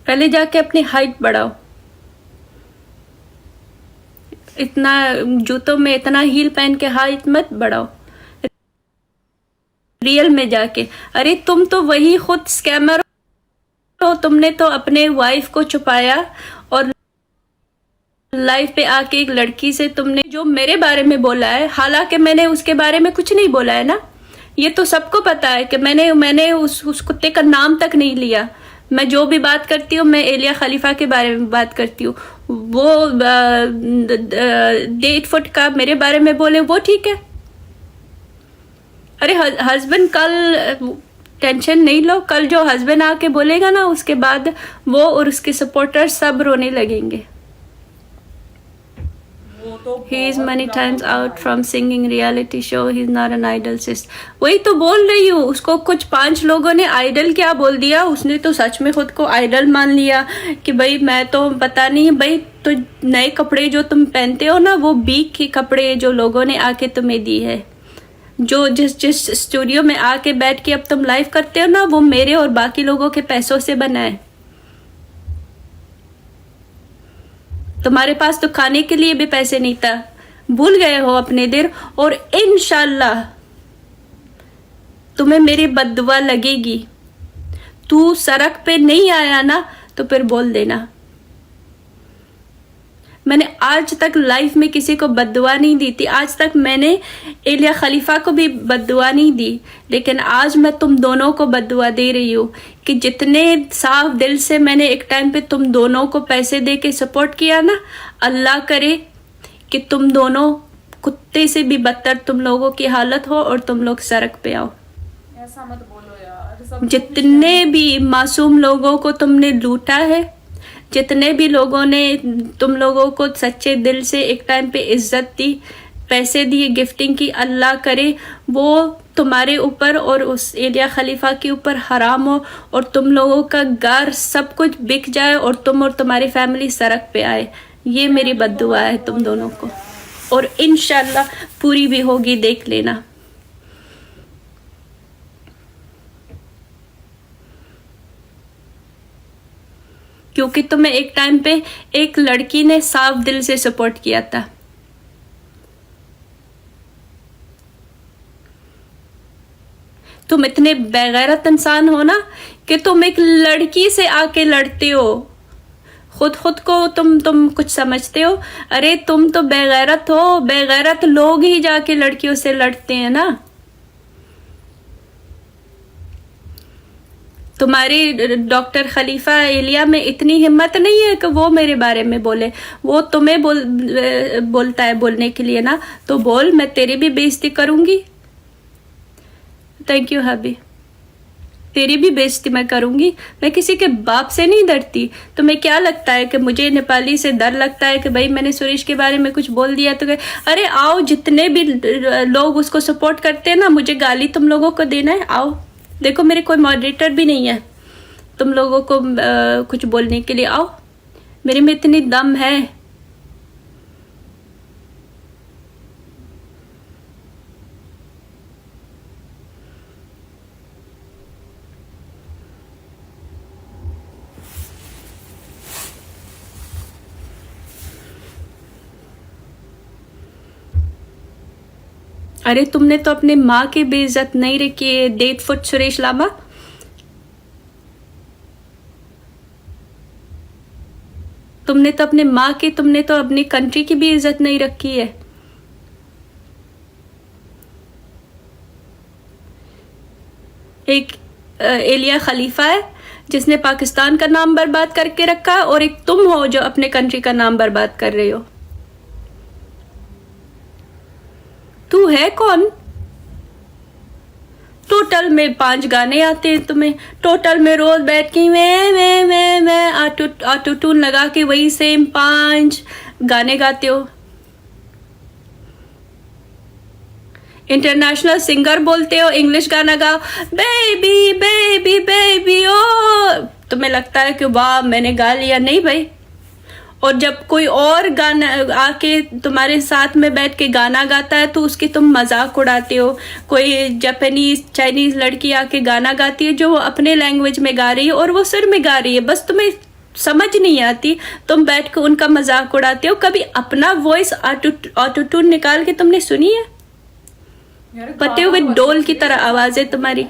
पहले जाके अपनी हाइट बढ़ाओ। इतना जूतों में इतना हील पहन के हाइट मत बढ़ाओ। रियल में जाके, अरे तुम तो वही खुद स्कैमर हो। तुमने तो अपने वाइफ को छुपाया और लाइफ पे आके एक लड़की से तुमने जो मेरे बारे में बोला है, हालांकि मैंने उसके बारे में कुछ नहीं बोला है ना। ये तो सबको पता है कि मैंने उस कुत्ते का नाम तक नहीं लिया। मैं जो भी बात करती हूँ, मैं एलिया खलीफा के बारे में बात करती हूँ। वो 8 फुट का मेरे बारे में बोले, वो ठीक है। अरे हस्बैंड, कल टेंशन नहीं लो। कल जो हस्बैंड आके बोलेगा ना, उसके बाद वो और उसके सपोर्टर सब रोने लगेंगे। He is many times out from singing reality show. He is not an idol sis. वही तो बोल रही हूँ। उसको कुछ 5 लोगों ने आइडल क्या बोल दिया। उसने तो सच में खुद को आइडल मान लिया कि भाई मैं तो पता नहीं। भाई तो नए कपड़े जो तुम पहनते हो ना, वो बीक के कपड़े जो लोगों ने आके तुम्हें दी है। जो जिस स्टूडियो में आके बैठ के अब तुम लाइव करते हो ना, वो मेरे और बाकी लोगों के पैसों से बना है। तुम्हारे पास तो खाने के लिए भी पैसे नहीं था। भूल गए हो अपने दिन। और इंशाल्लाह तुम्हें मेरी बद्दुआ लगेगी। तू सड़क पे नहीं आया ना, तो फिर बोल देना। मैंने आज तक लाइफ में किसी को बद्दुआ नहीं दी थी। आज तक मैंने एलिया खलीफा को भी बद्दुआ नहीं दी। लेकिन आज मैं तुम दोनों को बद्दुआ दे रही हूँ कि जितने साफ दिल से मैंने एक टाइम पे तुम दोनों को पैसे दे के सपोर्ट किया ना, अल्लाह करे कि तुम दोनों कुत्ते से भी बदतर तुम लोगों की हालत हो और तुम लोग सड़क पे आओ। ऐसा मत बोलो यार। जितने भी मासूम लोगों को तुमने लूटा है, जितने भी लोगों ने तुम लोगों को सच्चे दिल से एक टाइम पे इज्जत दी, पैसे दिए, गिफ्टिंग की, अल्लाह करे वो तुम्हारे ऊपर और उस एलिया खलीफा के ऊपर हराम हो और तुम लोगों का घर सब कुछ बिक जाए और तुम और तुम्हारी फैमिली सड़क पे आए। ये मेरी बद्दुआ है तुम दोनों को, और इंशाल्लाह पूरी भी होगी, देख लेना। क्योंकि तुम्हें एक टाइम पे एक लड़की ने साफ दिल से सपोर्ट किया था। तुम इतने बेगैरत इंसान हो ना कि तुम एक लड़की से आके लड़ते हो। खुद को तुम कुछ समझते हो। अरे तुम तो बेगैरत हो। बेगैरत लोग ही जाके लड़कियों से लड़ते हैं ना। तुम्हारी डॉक्टर खलीफा एलिया में इतनी हिम्मत नहीं है कि वो मेरे बारे में बोले। वो तुम्हें बोलता है बोलने के लिए ना, तो बोल, मैं तेरी भी बेइज्जती करूंगी। थैंक यू हबी, तेरी भी बेइज्जती मैं करूंगी। मैं किसी के बाप से नहीं डरती। तुम्हें क्या लगता है कि मुझे नेपाली से डर लगता है कि भाई मैंने सुरेश के बारे में कुछ बोल दिया तो अरे आओ, जितने भी लोग उसको सपोर्ट करते हैं ना, मुझे गाली तुम लोगों को देना है, आओ। देखो मेरे कोई मॉडरेटर भी नहीं है तुम लोगों को कुछ बोलने के लिए। आओ, मेरे में इतनी दम है। अरे तुमने तो अपने माँ की बेइज्जत नहीं रखी है। 8 फुट सुरेश लामा, तुमने तो अपने माँ की, तुमने तो अपनी कंट्री की भी इज्जत नहीं रखी है। एक एलिया खलीफा है जिसने पाकिस्तान का नाम बर्बाद करके रखा है, और एक तुम हो जो अपने कंट्री का नाम बर्बाद कर रहे हो। तू है कौन? टोटल में 5 गाने आते हैं तुम्हें। टोटल में रोज बैठ के मैं ऑटो ट्यून लगा के वही सेम 5 गाने गाते हो। इंटरनेशनल सिंगर बोलते हो, इंग्लिश गाना गाओ, बेबी बेबी बेबी ओ। तुम्हें लगता है कि वाह मैंने गा लिया। नहीं भाई। और जब कोई और गाना आके तुम्हारे साथ में बैठ के गाना गाता है तो उसकी तुम मजाक उड़ाते हो। कोई जापानीज चाइनीज लड़की आके गाना गाती है जो वो अपने लैंग्वेज में गा रही है और वो सिर में गा रही है, बस तुम्हें समझ नहीं आती, तुम बैठ के उनका मजाक उड़ाते हो। कभी अपना वॉइस ऑटो ट्यून निकाल के तुमने सुनी है? यार पते हुए डोल की तरह आवाज है तुम्हारी।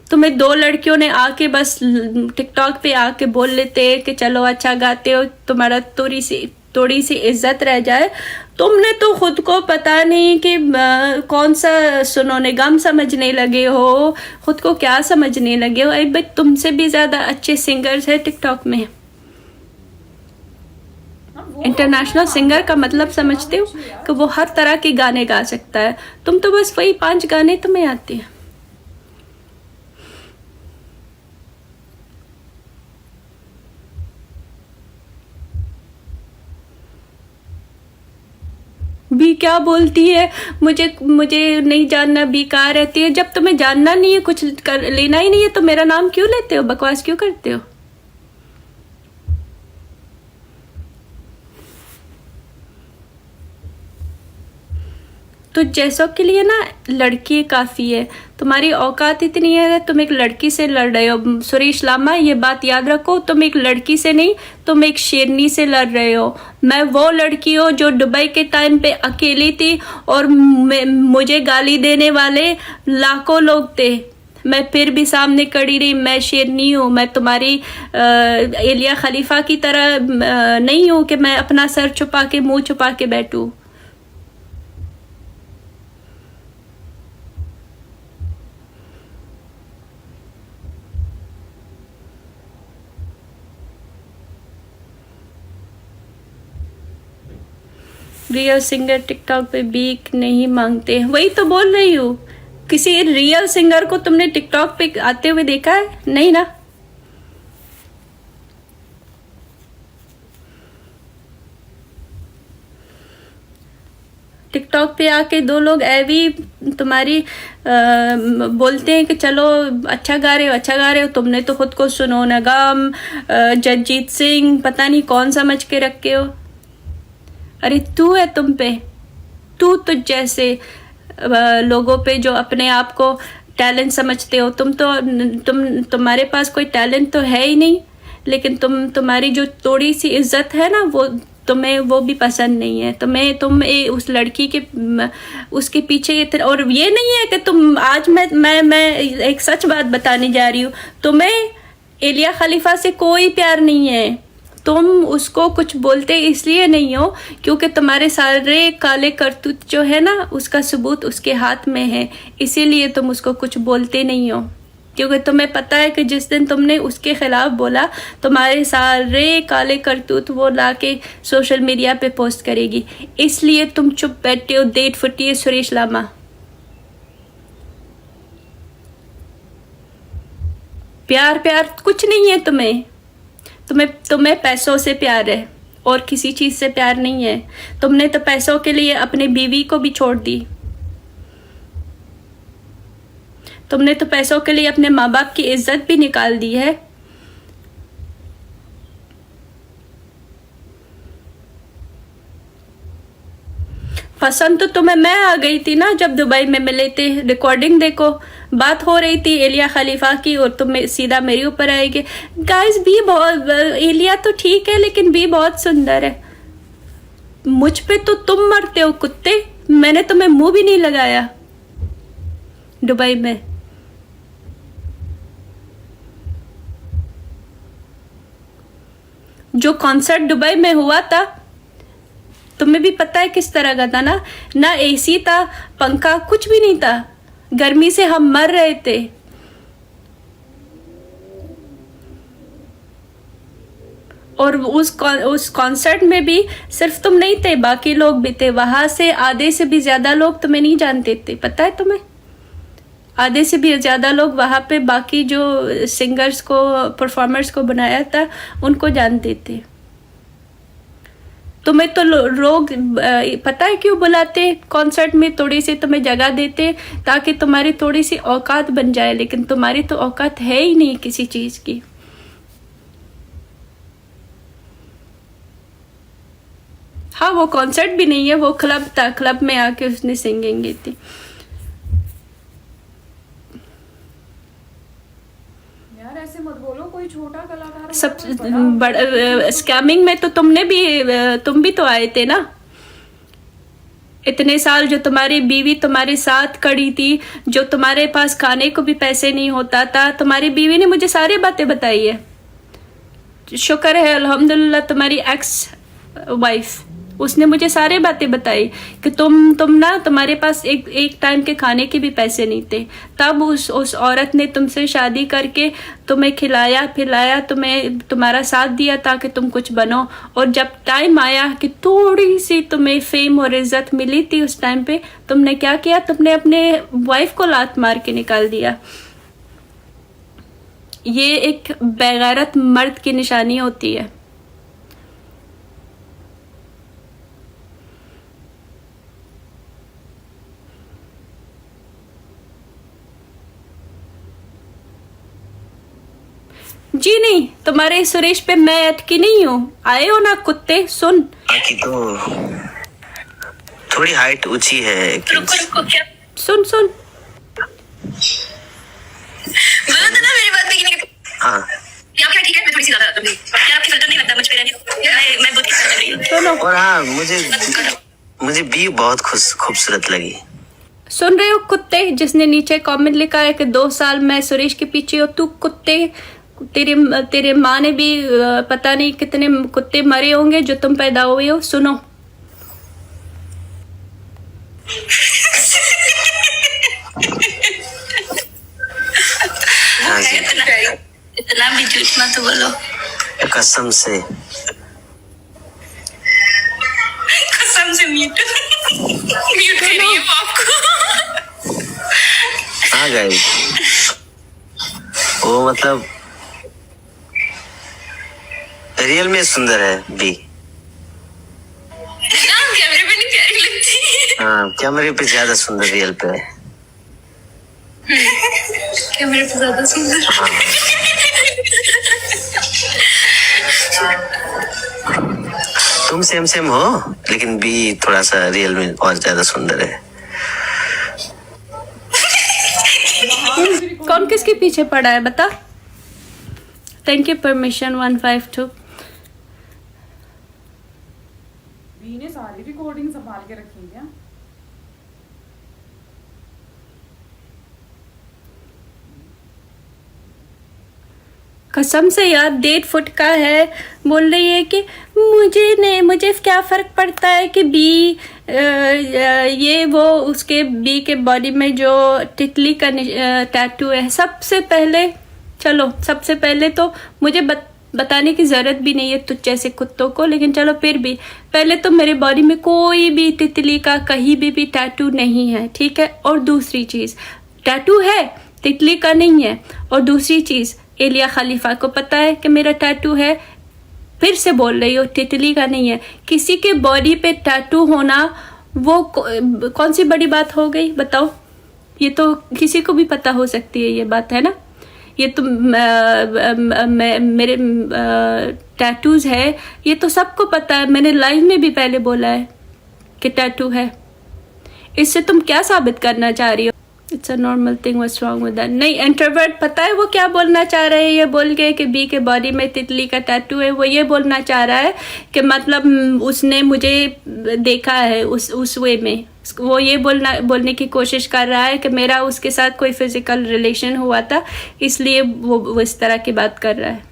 तुम्हें दो लड़कियों ने आके बस टिकटॉक पे आके बोल लेते कि चलो अच्छा गाते हो, तुम्हारा थोड़ी सी इज्जत रह जाए। तुमने तो खुद को पता नहीं कि कौन सा सुनोने गम समझने लगे हो, खुद को क्या समझने लगे हो। भाई तुमसे भी ज्यादा अच्छे सिंगर्स है टिकटॉक में। इंटरनेशनल सिंगर का मतलब समझते हो कि वो हर तरह के गाने गा सकता है। तुम तो बस वही 5 गाने तुम्हें आते हैं। बी क्या बोलती है, मुझे नहीं जानना, बी कहाँ रहती है। जब तुम्हें जानना नहीं है, कुछ लेना ही नहीं है, तो मेरा नाम क्यों लेते हो, बकवास क्यों करते हो? तो जैसों के लिए ना लड़की काफ़ी है। तुम्हारी औकात इतनी है, तुम एक लड़की से लड़ रहे हो। सुरेश लामा, ये बात याद रखो, तुम एक लड़की से नहीं, तुम एक शेरनी से लड़ रहे हो। मैं वो लड़की हूँ जो दुबई के टाइम पे अकेली थी और मुझे गाली देने वाले लाखों लोग थे, मैं फिर भी सामने खड़ी रही। मैं शेरनी हूँ। मैं तुम्हारी एलिया खलीफा की तरह नहीं हूँ कि मैं अपना सर छुपा के, मुंह छुपा के बैठूँ। रियल सिंगर टिकटॉक पे बीक नहीं मांगते, वही तो बोल रही हूँ। किसी रियल सिंगर को तुमने टिकटॉक पे आते हुए देखा है? नहीं ना। टिकटॉक पे आके 2 लोग ऐवी तुम्हारी बोलते हैं कि चलो अच्छा गा रहे हो, अच्छा गा रहे हो। तुमने तो खुद को सुनो नगम, जगजीत सिंह, पता नहीं कौन समझ के रखे हो। अरे तू है तुम पे, तू तुझ जैसे लोगों पे जो अपने आप को टैलेंट समझते हो। तुम्हारे पास कोई टैलेंट तो है ही नहीं, लेकिन तुम्हारी जो थोड़ी सी इज्जत है ना, वो तुम्हें वो भी पसंद नहीं है। तुम उस लड़की के उसके पीछे और ये नहीं है कि तुम आज मैं एक सच बात बताने जा रही हूँ। तुम्हें एलिया खलीफा से कोई प्यार नहीं है। तुम उसको कुछ बोलते इसलिए नहीं हो क्योंकि तुम्हारे सारे काले करतूत जो है ना, उसका सबूत उसके हाथ में है, इसीलिए तुम उसको कुछ बोलते नहीं हो। क्योंकि तुम्हें पता है कि जिस दिन तुमने उसके खिलाफ बोला, तुम्हारे सारे काले करतूत वो लाके सोशल मीडिया पे पोस्ट करेगी, इसलिए तुम चुप बैठे हो। डेट फुटी है सुरेश लामा। प्यार कुछ नहीं है तुम्हें पैसों से प्यार है और किसी चीज से प्यार नहीं है। तुमने तो पैसों के लिए अपनी बीवी को भी छोड़ दी। तुमने तो पैसों के लिए अपने माँ बाप की इज्जत भी निकाल दी है। पसंद तो तुम्हें मैं आ गई थी ना, जब दुबई में मिले थे। रिकॉर्डिंग देखो, बात हो रही थी एलिया खलीफा की और तुम सीधा मेरे ऊपर आएगी। गाइस, बी बहुत, एलिया तो ठीक है लेकिन बी बहुत सुंदर है। मुझ पे तो तुम मरते हो कुत्ते, मैंने तुम्हें मुंह भी नहीं लगाया दुबई में। जो कॉन्सर्ट दुबई में हुआ था, तुम्हें भी पता है किस तरह का था ना एसी था, पंखा, कुछ भी नहीं था। गर्मी से हम मर रहे थे। और उस कॉन्सर्ट में भी सिर्फ तुम नहीं थे, बाकी लोग भी थे। वहां से आधे से भी ज्यादा लोग तुम्हें नहीं जानते थे, पता है तुम्हें? आधे से भी ज्यादा लोग वहां पे बाकी जो सिंगर्स को, परफॉर्मर्स को बनाया था, उनको जानते थे। तुम्हें तो लोग पता है क्यों बुलाते कॉन्सर्ट में? थोड़ी सी तुम्हें जगह देते ताकि तुम्हारी थोड़ी सी औकात बन जाए, लेकिन तुम्हारी तो औकात है ही नहीं किसी चीज की। हाँ, वो कॉन्सर्ट भी नहीं है, वो क्लब था। क्लब में आके उसने सिंगिंग की थी। यार ऐसे मत बोलो, कोई कोई छोटा कलाकार हुआ, सब कोई बड़ा हुआ, बड़ा स्कैमिंग में तो तुम भी तो आए थे ना। इतने साल जो तुम्हारी बीवी तुम्हारे साथ खड़ी थी, जो तुम्हारे पास खाने को भी पैसे नहीं होता था, तुम्हारी बीवी ने मुझे सारी बातें बताई है। शुक्र है अल्हम्दुलिल्लाह तुम्हारी एक्स वाइफ, उसने मुझे सारी बातें बताई कि तुम ना, तुम्हारे पास एक टाइम के खाने के भी पैसे नहीं थे, तब उस औरत ने तुमसे शादी करके तुम्हें खिलाया पिलाया, तुम्हारा साथ दिया ताकि तुम कुछ बनो। और जब टाइम आया कि थोड़ी सी तुम्हें फेम और इज्जत मिली थी, उस टाइम पे तुमने क्या किया? तुमने अपने वाइफ को लात मार के निकाल दिया। ये एक बेगैरत मर्द की निशानी होती है। जी नहीं, तुम्हारे सुरेश पे मैं अटकी नहीं हूँ। आए हो ना कुत्ते, सुन। बाकी तो थोड़ी हाइट ऊंची है। रुको क्या सुन बोला था ना मेरी बात नहीं। हाँ, क्या ठीक है, मैं थोड़ी सी ज्यादा क्या आपकी फिल्टर नहीं लगता मुझ पे रहने को? मैं बहुत किस्सा कर रही हूँ। सुनो, और हाँ, मुझे भी बहुत खूबसूरत लगी। सुन रहे हो कुत्ते? जिसने नीचे कमेंट लिखा है कि 2 साल मैं सुरेश के पीछे हो, तू कुत्ते, तेरे माँ ने भी पता नहीं कितने कुत्ते मरे होंगे जो तुम पैदा हुए हो। सुनो, हाँ जी, इतना भी झूठ मत बोलो। कसम से म्यूट करिए वो आपको। हाँ गाइस, वो मतलब रियल में सुंदर है बी। कैमरे पे नहीं प्यारी लगती। हाँ, कैमरे पे ज्यादा सुंदर रियल पे है। कैमरे पे ज्यादा सुंदर। हाँ, तुम सेम हो, लेकिन बी थोड़ा सा रियल में और ज्यादा सुंदर है। कौन किसके पीछे पड़ा है बता? Thank you permission 152। बी ने सारी रिकॉर्डिंग संभाल के रखी क्या? कसम से यार 1.5 फुट का है, बोल रही है कि मुझे क्या फर्क पड़ता है कि बी ये वो, उसके बी के बॉडी में जो तितली का टैटू है। सबसे पहले तो मुझे बताने की जरूरत भी नहीं है तुझ जैसे कुत्तों को, लेकिन चलो फिर भी, पहले तो मेरे बॉडी में कोई भी तितली का कहीं भी टैटू नहीं है, ठीक है? और दूसरी चीज, टैटू है तितली का नहीं है। और दूसरी चीज, एलिया खलीफा को पता है कि मेरा टैटू है, फिर से बोल रही हो तितली का नहीं है। किसी के बॉडी पे टैटू होना वो कौन सी बड़ी बात हो गई बताओ? ये तो किसी को भी पता हो सकती है ये बात, है ना? ये तो मेरे टैटूज है, ये तो सबको पता है। मैंने लाइव में भी पहले बोला है कि टैटू है। इससे तुम क्या साबित करना चाह रही हो? It's a normal thing, what's wrong with that? नहीं, इंट्रोवर्ट पता है वो क्या बोलना चाह रहे हैं? ये बोल के कि बी के बॉडी में तितली का टैटू है, वो ये बोलना चाह रहा है कि मतलब उसने मुझे देखा है उस वे में। वो ये बोलने की कोशिश कर रहा है कि मेरा उसके साथ कोई फिजिकल रिलेशन हुआ था, इसलिए वो इस तरह की बात कर रहा है।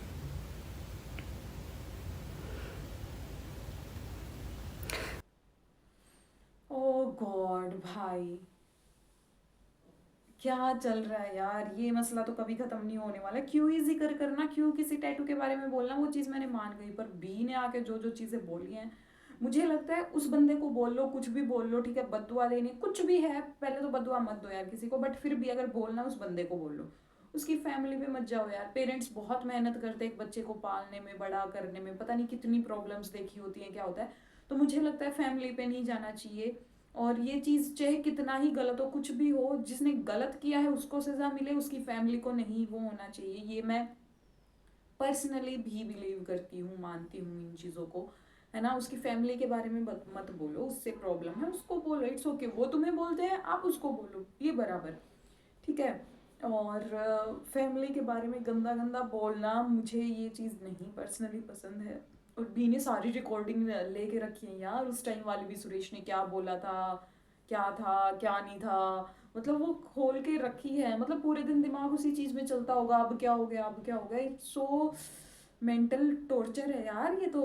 ओ गॉड भाई, क्या चल रहा है यार? ये मसला तो कभी खत्म नहीं होने वाला। क्यों ही जिक्र करना, क्यों किसी टैटू के बारे में बोलना, वो चीज़ मैंने मान गई। पर बी ने आके जो जो चीज़ें बोली हैं, मुझे लगता है उस बंदे को बोल लो, कुछ भी बोल लो, ठीक है? बद्दुआ देनी कुछ भी है, पहले तो बद्दुआ मत दो यार किसी को, बट फिर भी अगर बोलना उस बंदे को बोल लो, उसकी फैमिली पे मत जाओ यार। पेरेंट्स बहुत मेहनत करते हैं एक बच्चे को पालने में, बड़ा करने में, पता नहीं कितनी प्रॉब्लम्स देखी होती हैं, क्या होता है। तो मुझे लगता है फैमिली पे नहीं जाना चाहिए। और ये चीज़ चाहे कितना ही गलत हो, कुछ भी हो, जिसने गलत किया है उसको सज़ा मिले, उसकी फैमिली को नहीं वो होना चाहिए। ये मैं पर्सनली भी बिलीव करती हूँ, मानती हूँ इन चीज़ों को, है ना? उसकी फैमिली के बारे में मत बोलो, उससे प्रॉब्लम है उसको बोलो, इट्स ओके। वो तुम्हें बोलते हैं, आप उसको बोलो, ये बराबर, ठीक है? और फैमिली के बारे में गंदा गंदा बोलना, मुझे ये चीज़ नहीं पर्सनली पसंद है। और बी ने सारी रिकॉर्डिंग लेके रखी है यार, उस टाइम वाली भी सुरेश ने क्या बोला था, क्या था क्या नहीं था, मतलब वो खोल के रखी है। मतलब पूरे दिन दिमाग उसी चीज़ में चलता होगा, अब क्या हो गया अब क्या हो गया। इट्स सो मेंटल टॉर्चर है यार ये तो।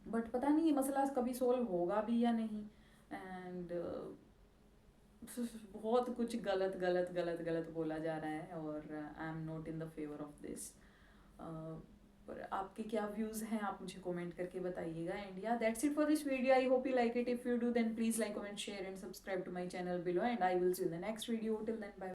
बट पता नहीं ये मसला कभी सोल्व होगा भी या नहीं। एंड बहुत कुछ गलत गलत गलत गलत बोला जा रहा है, और I am not in the favour of this. पर आपके क्या व्यूज़ हैं, आप मुझे कमेंट करके बताइएगा। एंड या that's it for this video. I hope you like it. If you do then please like comment share and subscribe to my channel below, and I will see you in the next video. Till then bye.